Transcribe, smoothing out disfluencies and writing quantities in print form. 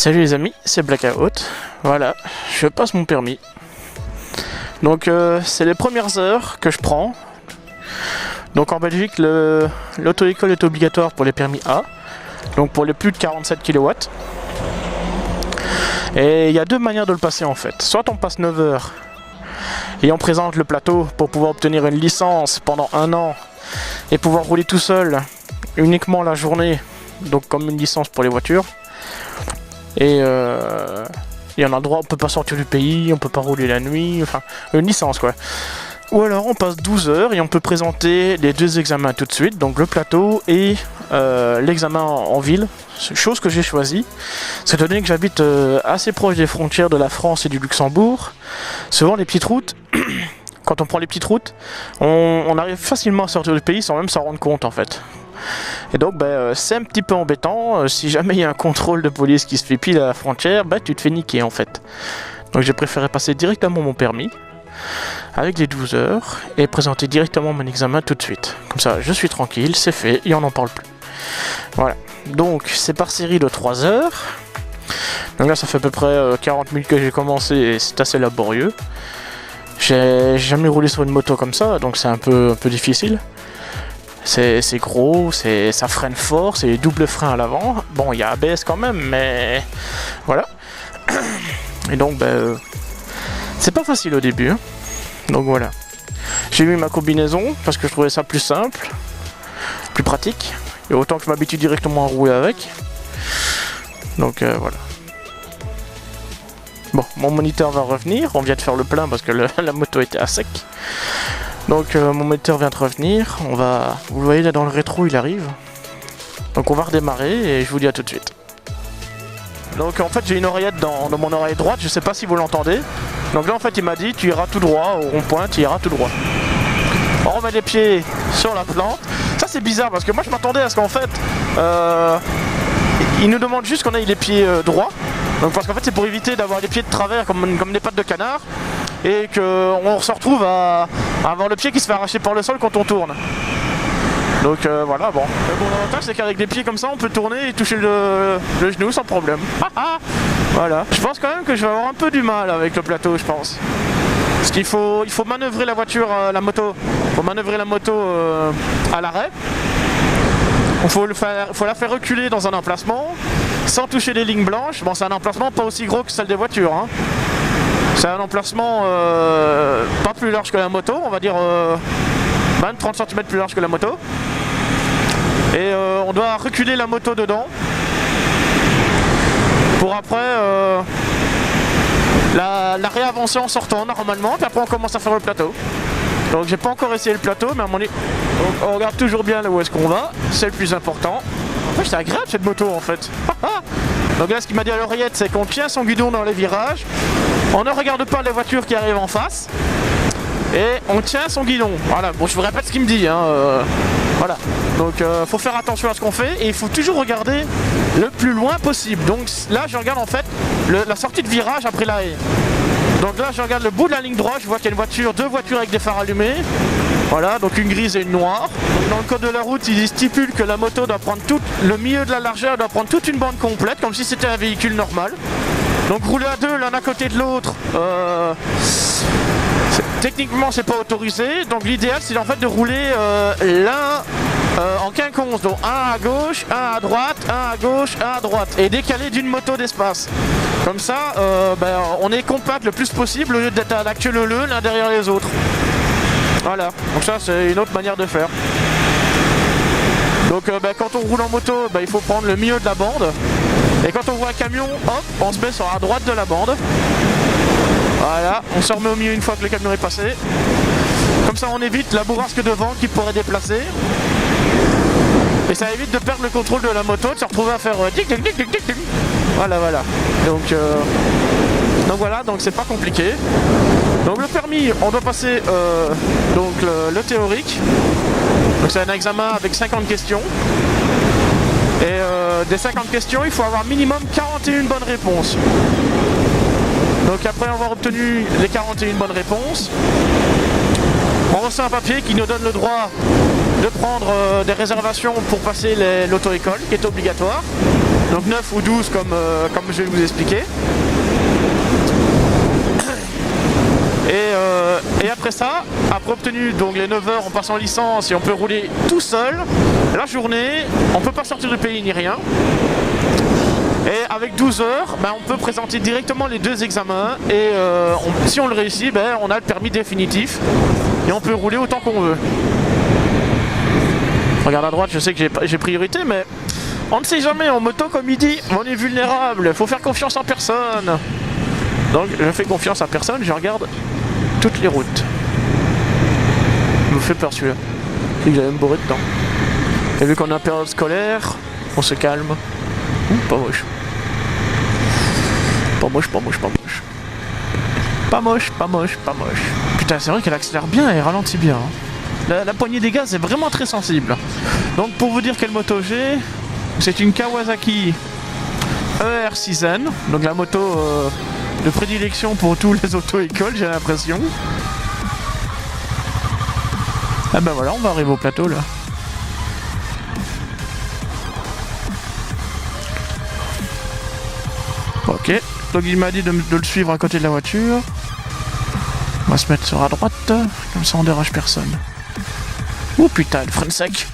Salut les amis, c'est Blackout. Voilà, je passe mon permis. Donc c'est les premières heures que je prends. Donc en Belgique, l'auto-école est obligatoire pour les permis A. Donc pour les plus de 47 kW. Et il y a deux manières de le passer en fait. Soit on passe 9 heures et on présente le plateau pour pouvoir obtenir une licence pendant 1 an et pouvoir rouler tout seul uniquement la journée. Donc comme une licence pour les voitures. Et on a le droit, on peut pas sortir du pays, on peut pas rouler la nuit, enfin une licence quoi. Ou alors on passe 12 heures et on peut présenter les deux examens tout de suite, donc le plateau et l'examen en ville, chose que j'ai choisi. C'est donné que j'habite assez proche des frontières de la France et du Luxembourg. Souvent les petites routes, quand on prend les petites routes, on arrive facilement à sortir du pays sans même s'en rendre compte en fait. Et donc c'est un petit peu embêtant, si jamais il y a un contrôle de police qui se fait pile à la frontière, tu te fais niquer en fait. Donc j'ai préféré passer directement mon permis avec les 12 heures et présenter directement mon examen tout de suite. Comme ça je suis tranquille, c'est fait et on n'en parle plus. Voilà, donc c'est par série de 3 heures. Donc là ça fait à peu près 40 000 que j'ai commencé et c'est assez laborieux. J'ai jamais roulé sur une moto comme ça, donc c'est un peu difficile. C'est gros, ça freine fort, c'est double frein à l'avant. Bon, il y a ABS quand même, mais voilà. Et donc, c'est pas facile au début. Hein. Donc voilà. J'ai mis ma combinaison parce que je trouvais ça plus simple, plus pratique. Et autant que je m'habitue directement à rouler avec. Donc voilà. Bon, mon moniteur va revenir. On vient de faire le plein parce que la moto était à sec. Donc mon moteur vient de revenir, vous le voyez là dans le rétro il arrive. Donc on va redémarrer et je vous dis à tout de suite. Donc en fait j'ai une oreillette dans mon oreille droite, je sais pas si vous l'entendez. Donc là en fait il m'a dit tu iras tout droit au rond-point, tu iras tout droit. On remet les pieds sur la plante. Ça c'est bizarre parce que moi je m'attendais à ce qu'en fait il nous demande juste qu'on ait les pieds droits. Donc parce qu'en fait c'est pour éviter d'avoir les pieds de travers comme des pattes de canard. Et qu'on se retrouve à avoir le pied qui se fait arracher par le sol quand on tourne. Donc voilà, bon. Le bon avantage c'est qu'avec des pieds comme ça on peut tourner et toucher le genou sans problème. Voilà. Je pense quand même que je vais avoir un peu du mal avec le plateau, je pense. Parce qu'il faut manœuvrer la voiture, la moto. Il faut manœuvrer la moto à l'arrêt. Il faut la faire reculer dans un emplacement sans toucher les lignes blanches. Bon, c'est un emplacement pas aussi gros que celle des voitures. Hein. C'est un emplacement pas plus large que la moto, on va dire 30 cm plus large que la moto. Et on doit reculer la moto dedans pour après la réavancer en sortant normalement, puis après on commence à faire le plateau. Donc j'ai pas encore essayé le plateau, mais à mon avis, on regarde toujours bien là où est-ce qu'on va, c'est le plus important. En fait c'est agréable cette moto en fait. Donc là ce qu'il m'a dit à l'oreillette c'est qu'on tient son guidon dans les virages. On ne regarde pas les voitures qui arrivent en face et on tient son guidon. Voilà, bon je vous répète ce qu'il me dit. Hein, voilà, donc faut faire attention à ce qu'on fait et il faut toujours regarder le plus loin possible. Donc là je regarde en fait la sortie de virage après la haie. Donc là je regarde le bout de la ligne droite, je vois qu'il y a deux voitures avec des phares allumés. Voilà, donc une grise et une noire. Donc dans le code de la route, il stipule que la moto doit prendre le milieu de la largeur, doit prendre toute une bande complète, comme si c'était un véhicule normal. Donc rouler à deux l'un à côté de l'autre, techniquement c'est pas autorisé. Donc l'idéal c'est en fait de rouler l'un en quinconce. Donc un à gauche, un à droite, un à gauche, un à droite. Et décaler d'une moto d'espace. Comme ça on est compact le plus possible au lieu d'être à la queue leu l'un derrière les autres. Voilà, donc ça c'est une autre manière de faire. Donc quand on roule en moto, il faut prendre le milieu de la bande. Et quand on voit un camion, hop, on se met sur la droite de la bande. Voilà, on se remet au milieu une fois que le camion est passé. Comme ça on évite la bourrasque de vent qui pourrait déplacer. Et ça évite de perdre le contrôle de la moto, de se retrouver à faire tic tic tic tic tic tic. Voilà. Donc voilà, donc c'est pas compliqué. Donc le permis, on doit passer le théorique. Donc c'est un examen avec 50 questions. Et des 50 questions, il faut avoir minimum 41 bonnes réponses. Donc après avoir obtenu les 41 bonnes réponses, on reçoit un papier qui nous donne le droit de prendre des réservations pour passer l'auto-école, qui est obligatoire. Donc 9 ou 12 comme je vais vous expliquer. Et après ça, après obtenu donc les 9 heures, on passe en licence et on peut rouler tout seul. La journée, on peut pas sortir du pays ni rien. Et avec 12 heures, ben, on peut présenter directement les 2 examens. Et si on le réussit, ben, on a le permis définitif. Et on peut rouler autant qu'on veut. Regarde à droite, je sais que j'ai priorité, mais on ne sait jamais. En moto, comme il dit, on est vulnérable. Il faut faire confiance en personne. Donc je fais confiance à personne, je regarde toutes les routes. Il me fait peur celui-là. C'est que j'allais me bourrer dedans. Et vu qu'on est en période scolaire, on se calme. Pas moche. Pas moche, pas moche, pas moche. Pas moche, pas moche, pas moche. Putain, c'est vrai qu'elle accélère bien et ralentit bien. La poignée des gaz est vraiment très sensible. Donc pour vous dire quelle moto j'ai, c'est une Kawasaki ER6N. Donc la moto de prédilection pour tous les auto-écoles, j'ai l'impression. Ah ben voilà, on va arriver au plateau là. Ok, donc il m'a dit de le suivre à côté de la voiture. On va se mettre sur à droite, comme ça on dérange personne. Oh putain, le frein sec.